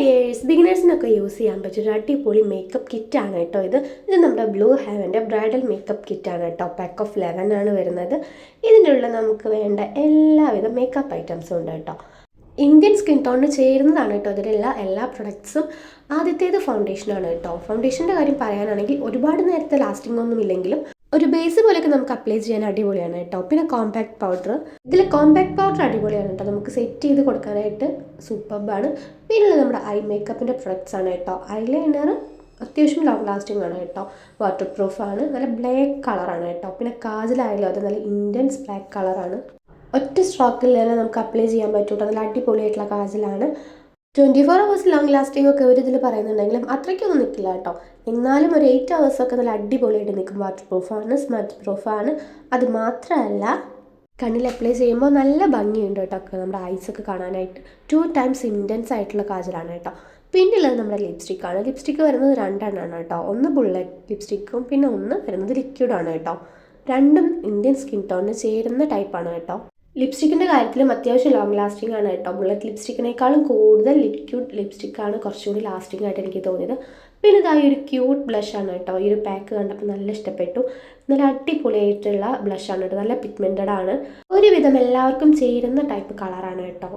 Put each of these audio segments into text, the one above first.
Dears, ബിഗിനേഴ്സിനൊക്കെ use ചെയ്യാൻ പറ്റിയൊരു അടിപൊളി മേക്കപ്പ് കിറ്റാണ് കേട്ടോ ഇത് നമ്മുടെ ബ്ലൂ ഹെവൻ്റെ ബ്രൈഡൽ മേക്കപ്പ് കിറ്റാണ് കേട്ടോ. പാക്ക് ഓഫ് 11 ആണ് വരുന്നത്. ഇതിൻ്റെ ഉള്ളിൽ നമുക്ക് വേണ്ട എല്ലാവിധ മേക്കപ്പ് ഐറ്റംസും ഉണ്ട് കേട്ടോ. ഇന്ത്യൻ സ്കിൻ ടോണിന് ചേരുന്നതാണ് കേട്ടോ ഇതിലുള്ള എല്ലാ പ്രൊഡക്ട്സും. ആദ്യത്തേത് ഫൗണ്ടേഷനാണ് കേട്ടോ. ഫൗണ്ടേഷൻ്റെ കാര്യം പറയാനാണെങ്കിൽ ഒരുപാട് നേരത്തെ ലാസ്റ്റിംഗ് ഒന്നും ഇല്ലെങ്കിലും ഒരു ബേസ് പോലെയൊക്കെ നമുക്ക് അപ്ലൈ ചെയ്യാൻ അടിപൊളിയാണ് കേട്ടോ. പിന്നെ കോമ്പാക്ട് പൗഡർ, ഇതിൽ കോമ്പാക്ട് പൗഡർ അടിപൊളിയാണ് കേട്ടോ. നമുക്ക് സെറ്റ് ചെയ്ത് കൊടുക്കാനായിട്ട് സൂപ്പർബാണ്. പിന്നെ നമ്മുടെ ഐ മേക്കപ്പിൻ്റെ പ്രൊഡക്ട്സ് ആണ് കേട്ടോ. ഐലൈനർ അത്യാവശ്യം ലോങ് ലാസ്റ്റിംഗ് ആണ് കേട്ടോ. വാട്ടർ പ്രൂഫാണ്, നല്ല ബ്ലാക്ക് കളറാണ് കേട്ടോ. പിന്നെ കാജലായാലും അത് നല്ല ഇൻറ്റൻസ് ബ്ലാക്ക് കളറാണ്. ഒറ്റ സ്ട്രോക്കിൽ തന്നെ നമുക്ക് അപ്ലൈ ചെയ്യാൻ പറ്റും. നല്ല അടിപൊളിയായിട്ടുള്ള കാജലാണ്. 24 hours ലോങ് ലാസ്റ്റിംഗ് ഒക്കെ ഒരു ഇതിൽ പറയുന്നുണ്ടെങ്കിലും അത്രയ്ക്കൊന്നും നിൽക്കില്ല കേട്ടോ. എന്നാലും ഒരു 8 hours ഒക്കെ നല്ല അടിപൊളിയായിട്ട് നിൽക്കും. വാട്ടർ പ്രൂഫാണ്, സ്മച്ച് പ്രൂഫാണ്. അത് മാത്രമല്ല കണ്ണിൽ അപ്ലൈ ചെയ്യുമ്പോൾ നല്ല ഭംഗിയുണ്ട് കേട്ടോ. നമ്മുടെ ഐസൊക്കെ കാണാനായിട്ട് 2 times ഇൻറ്റൻസ് ആയിട്ടുള്ള കാജലാണ് കേട്ടോ. പിന്നുള്ളത് നമ്മുടെ ലിപ്സ്റ്റിക്കാണ്. ലിപ്സ്റ്റിക്ക് വരുന്നത് 2 എണ്ണമാണ് കേട്ടോ. ഒന്ന് ബുള്ളറ്റ് ലിപ്സ്റ്റിക്കും പിന്നെ ഒന്ന് വരുന്നത് ലിക്വിഡാണ് കേട്ടോ. രണ്ടും ഇന്ത്യൻ സ്കിൻ ടോണിന് ചേരുന്ന ടൈപ്പാണ് കേട്ടോ. ലിപ്സ്റ്റിക്കിൻ്റെ കാര്യത്തിലും അത്യാവശ്യം ലോങ് ലാസ്റ്റിംഗ് ആണ് കേട്ടോ. ബുള്ളറ്റ് ലിപ്സ്റ്റിക്കിനേക്കാളും കൂടുതൽ ലിക്വിഡ് ലിപ്സ്റ്റിക്കാണ് കുറച്ചുകൂടി ലാസ്റ്റിംഗ് ആയിട്ട് എനിക്ക് തോന്നിയത്. പിന്നെ ഇതായി ഒരു ക്യൂട്ട് ബ്ലഷാണ് കേട്ടോ. ഈ ഒരു പാക്ക് കണ്ടപ്പോൾ നല്ല ഇഷ്ടപ്പെട്ടു. നല്ല അടിപൊളിയായിട്ടുള്ള ബ്ലഷാണ് കേട്ടോ. നല്ല പിഗ്മെൻറ്റഡ് ആണ്. ഒരുവിധം എല്ലാവർക്കും ചേരുന്ന ടൈപ്പ് കളറാണ് കേട്ടോ.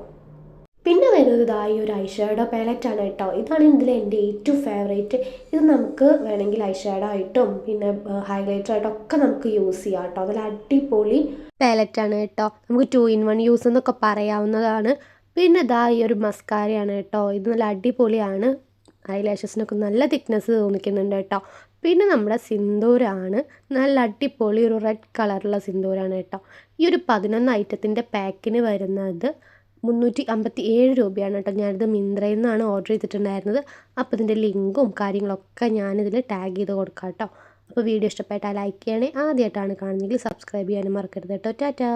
പിന്നെ വരുന്നത് ഇതായി ഒരു ഐഷാഡോ പാലറ്റാണ് കേട്ടോ. ഇതാണ് ഇതിലെ എൻ്റെ ഏറ്റവും ഫേവറേറ്റ്. ഇത് നമുക്ക് വേണമെങ്കിൽ ഐഷാഡോ ആയിട്ടും പിന്നെ ഹൈലൈറ്റർ ആയിട്ടും ഒക്കെ നമുക്ക് യൂസ് ചെയ്യാം കേട്ടോ. നല്ല അടിപൊളി പാലറ്റാണ് കേട്ടോ. നമുക്ക് 2 in 1 യൂസ് എന്നൊക്കെ പറയാവുന്നതാണ്. പിന്നെ ഇതായി ഒരു മസ്കാരയാണ് കേട്ടോ. ഇത് നല്ല അടിപൊളിയാണ്. ഐലാഷസിനൊക്കെ നല്ല തിക്നെസ് തോന്നിക്കുന്നുണ്ട് കേട്ടോ. പിന്നെ നമ്മുടെ സിന്ദൂരാണ്. നല്ല അടിപൊളി ഒരു റെഡ് കളറുള്ള സിന്ദൂരാണ് കേട്ടോ. ഈ ഒരു 11 ഐറ്റത്തിൻ്റെ പാക്കിന് വരുന്നത് 357 രൂപയാണ് കേട്ടോ. ഞാനിത് മിന്ത്രയിൽ നിന്നാണ് ഓർഡർ ചെയ്തിട്ടുണ്ടായിരുന്നത്. അപ്പോൾ ഇതിൻ്റെ ലിങ്കും കാര്യങ്ങളൊക്കെ ഞാനിതിൽ ടാഗ് ചെയ്ത് കൊടുക്കാം കേട്ടോ. അപ്പോൾ വീഡിയോ ഇഷ്ടപ്പെട്ടാൽ ലൈക്ക് ചെയ്യണേ. ആദ്യമായിട്ടാണ് കാണുന്നതെങ്കിൽ സബ്സ്ക്രൈബ് ചെയ്യാനും മറക്കരുത് കേട്ടോ. ടാറ്റാ.